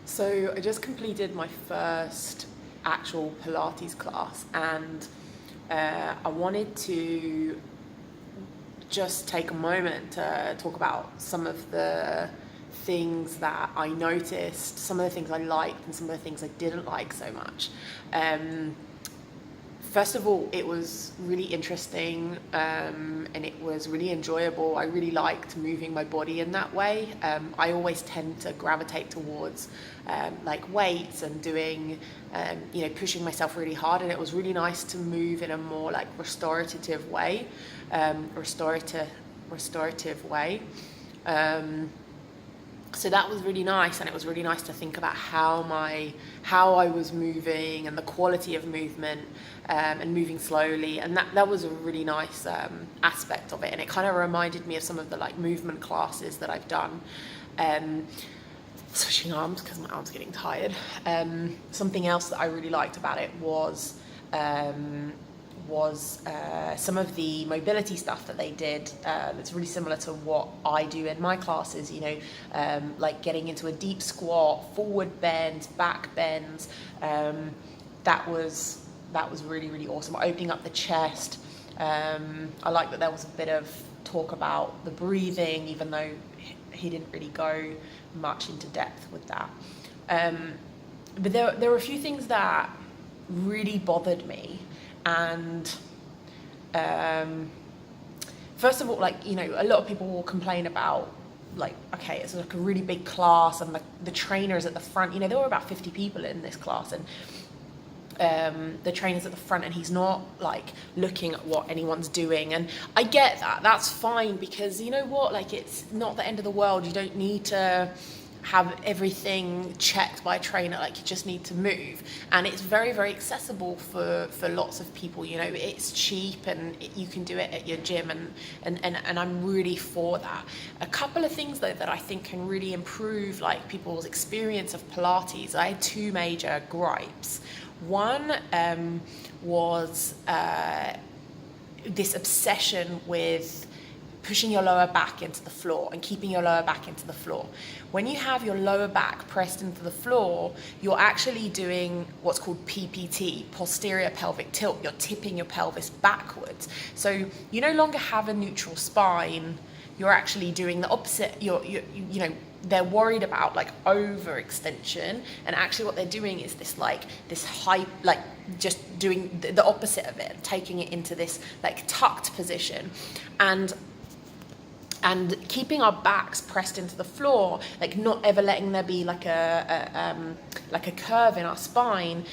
So I just completed my first actual Pilates class, and I wanted to just take a moment to talk about some of the things that I noticed, some of the things I liked and some of the things I didn't like so much. First of all, it was really interesting, and it was really enjoyable. I really liked moving my body in that way. I always tend to gravitate towards like weights and doing, pushing myself really hard. And it was really nice to move in a more like restorative way, restorative way. So that was really nice, and it was really nice to think about how I was moving and the quality of movement, and moving slowly, and that was a really nice aspect of it. And it kind of reminded me of some of the like movement classes that I've done, switching arms because my arm's getting tired. Something else that I really liked about it was some of the mobility stuff that they did. It's really similar to what I do in my classes, like getting into a deep squat, forward bends, back bends. That was really, really awesome. Opening up the chest. I like that there was a bit of talk about the breathing, even though he didn't really go much into depth with that. But there were a few things that really bothered me. And first of all, a lot of people will complain about, okay, it's like a really big class and the trainer's at the front. There were about 50 people in this class, and the trainer's at the front and he's not like looking at what anyone's doing. And I get that, that's fine, because you know what, like, it's not the end of the world. You don't need to have everything checked by a trainer. Like, you just need to move, and it's very, very accessible for lots of people. It's cheap, and you can do it at your gym, and I'm really for that. A couple of things though that I think can really improve like people's experience of Pilates. I had two major gripes. One was this obsession with pushing your lower back into the floor and keeping your lower back into the floor. When you have your lower back pressed into the floor, you're actually doing what's called PPT, posterior pelvic tilt. You're tipping your pelvis backwards. So you no longer have a neutral spine. You're actually doing the opposite. They're worried about like overextension, and actually what they're doing is this high, like just doing the opposite of it, taking it into this like tucked position, and keeping our backs pressed into the floor, like not ever letting there be like a curve in our spine.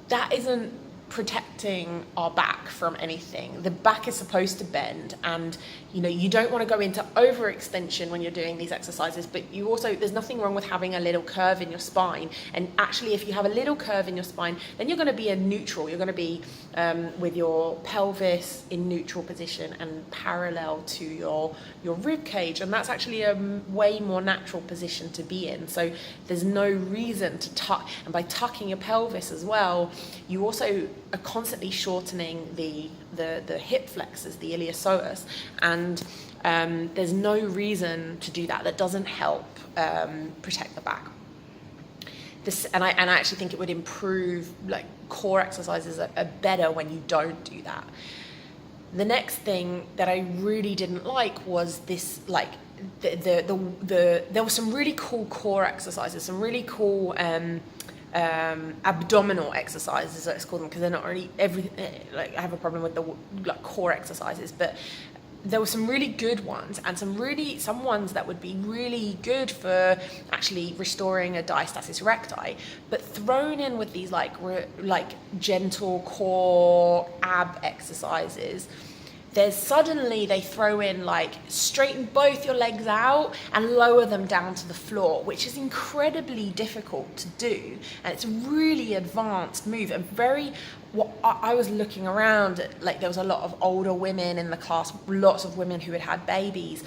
That isn't protecting our back from anything. The back is supposed to bend, and you don't want to go into overextension when you're doing these exercises, but there's nothing wrong with having a little curve in your spine. And actually, if you have a little curve in your spine, then you're going to be in neutral. You're going to be with your pelvis in neutral position and parallel to your rib cage, and that's actually a way more natural position to be in. So there's no reason to tuck, and by tucking your pelvis as well, you also are constantly shortening the hip flexors, the iliopsoas, and there's no reason to do that. That doesn't help protect the back. And I actually think it would improve, like, core exercises are better when you don't do that. The next thing that I really didn't like was this, like, there were some really cool core exercises, some really cool abdominal exercises, let's call them, because they're not really I have a problem with the like core exercises, but there were some really good ones, and some ones that would be really good for actually restoring a diastasis recti, but thrown in with these like gentle core ab exercises, they throw in like straighten both your legs out and lower them down to the floor, which is incredibly difficult to do, and it's a really advanced move. And I was looking around at, like, there was a lot of older women in the class, lots of women who had babies,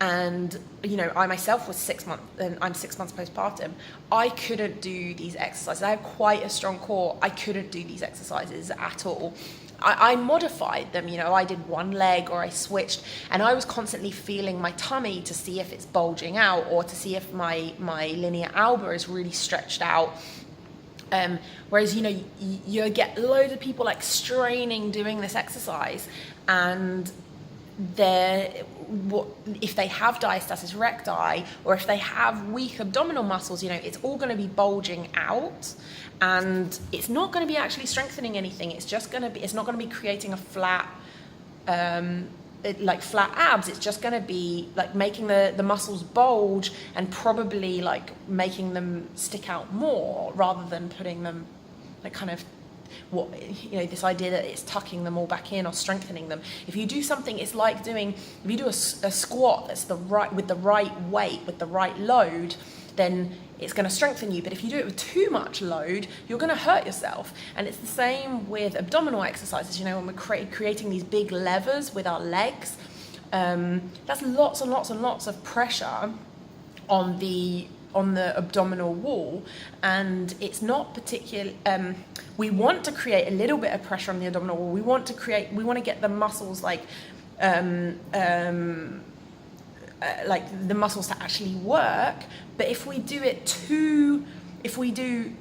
and I myself was 6 months, and I'm 6 months postpartum. I couldn't do these exercises. I have quite a strong core. I couldn't do these exercises at all. I modified them, you know, I did one leg or I switched, and I was constantly feeling my tummy to see if it's bulging out or to see if my linea alba is really stretched out. Whereas, you know, you get loads of people like straining doing this exercise, and if they have diastasis recti or if they have weak abdominal muscles, you know, it's all going to be bulging out, and it's not going to be actually strengthening anything. It's not going to be creating a flat, like flat abs. It's just going to be like making the muscles bulge and probably like making them stick out more rather than putting them like kind of, what, you know, this idea that it's tucking them all back in or strengthening them. If you do something, it's like if you do a squat that's with the right weight, with the right load, then it's going to strengthen you. But if you do it with too much load, you're going to hurt yourself. And it's the same with abdominal exercises. You know, when we're creating these big levers with our legs, that's lots and lots and lots of pressure on the abdominal wall, and it's not particular. We want to create a little bit of pressure on the abdominal wall. We want to get the muscles like the muscles to actually work. But if we do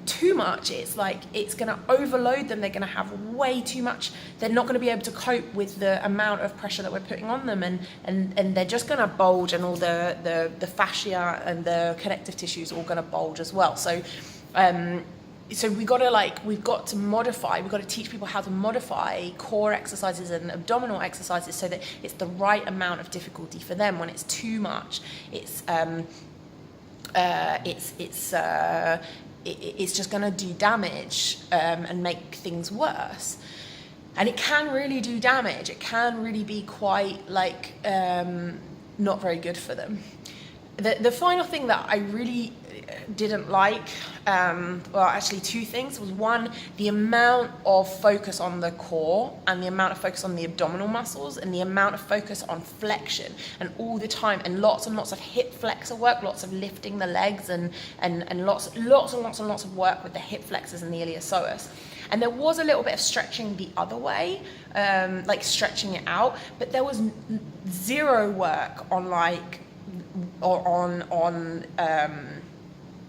too much, it's like it's going to overload them. They're going to have way too much. They're not going to be able to cope with the amount of pressure that we're putting on them, and they're just going to bulge, and all the fascia and the connective tissues are all going to bulge as well. So we've got to teach people how to modify core exercises and abdominal exercises so that it's the right amount of difficulty for them. When it's too much, it's just going to do damage and make things worse. And it can really do damage. It can really be quite like not very good for them. The final thing that I really didn't like, well, actually two things, was one, the amount of focus on the core and the amount of focus on the abdominal muscles and the amount of focus on flexion, and all the time, and lots of hip flexor work, lots of lifting the legs, and lots and lots of work with the hip flexors and the iliopsoas. And there was a little bit of stretching the other way, like stretching it out, but there was zero work on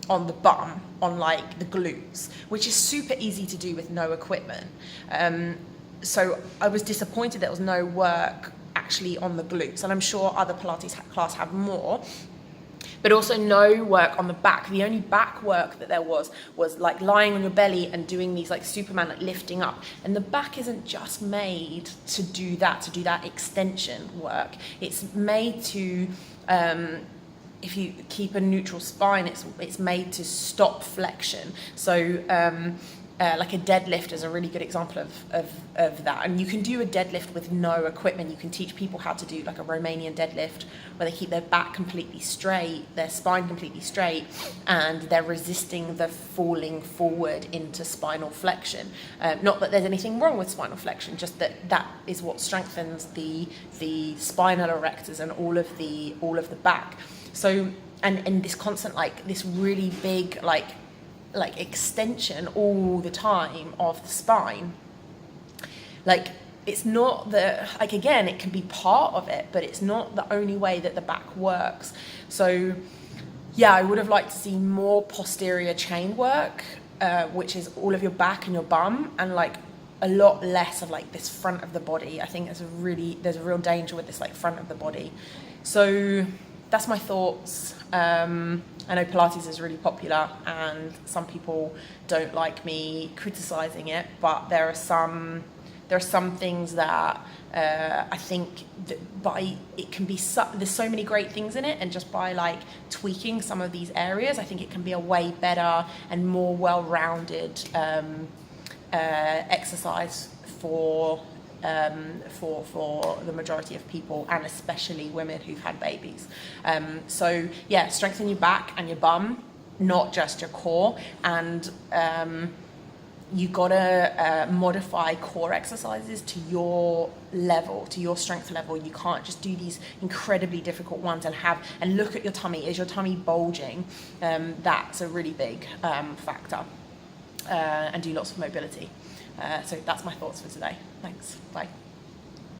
on the bum, on like the glutes, which is super easy to do with no equipment. So I was disappointed there was no work actually on the glutes, and I'm sure other Pilates class have more, but also no work on the back. The only back work that there was like lying on your belly and doing these like Superman, like lifting up. And the back isn't just made to do that extension work. It's made to, if you keep a neutral spine, it's made to stop flexion. So like a deadlift is a really good example of that. And you can do a deadlift with no equipment. You can teach people how to do like a Romanian deadlift where they keep their back completely straight, their spine completely straight, and they're resisting the falling forward into spinal flexion. Not that there's anything wrong with spinal flexion, just that is what strengthens the spinal erectors and all of the back. So and this constant, like this really big like extension all the time of the spine. Like it's not like, again, it can be part of it, but it's not the only way that the back works. So yeah, I would have liked to see more posterior chain work, which is all of your back and your bum, and like a lot less of like this front of the body. I think there's a real danger with this like front of the body. So that's my thoughts. I know Pilates is really popular and some people don't like me criticizing it, but there are some things that I think that there's so many great things in it, and just by like tweaking some of these areas, I think it can be a way better and more well-rounded exercise for the majority of people, and especially women who've had babies. So yeah, strengthen your back and your bum, not just your core, and you gotta modify core exercises to your level, to your strength level. You can't just do these incredibly difficult ones and look at your tummy. Is your tummy bulging? That's a really big factor. And do lots of mobility. So that's my thoughts for today. Thanks. Bye.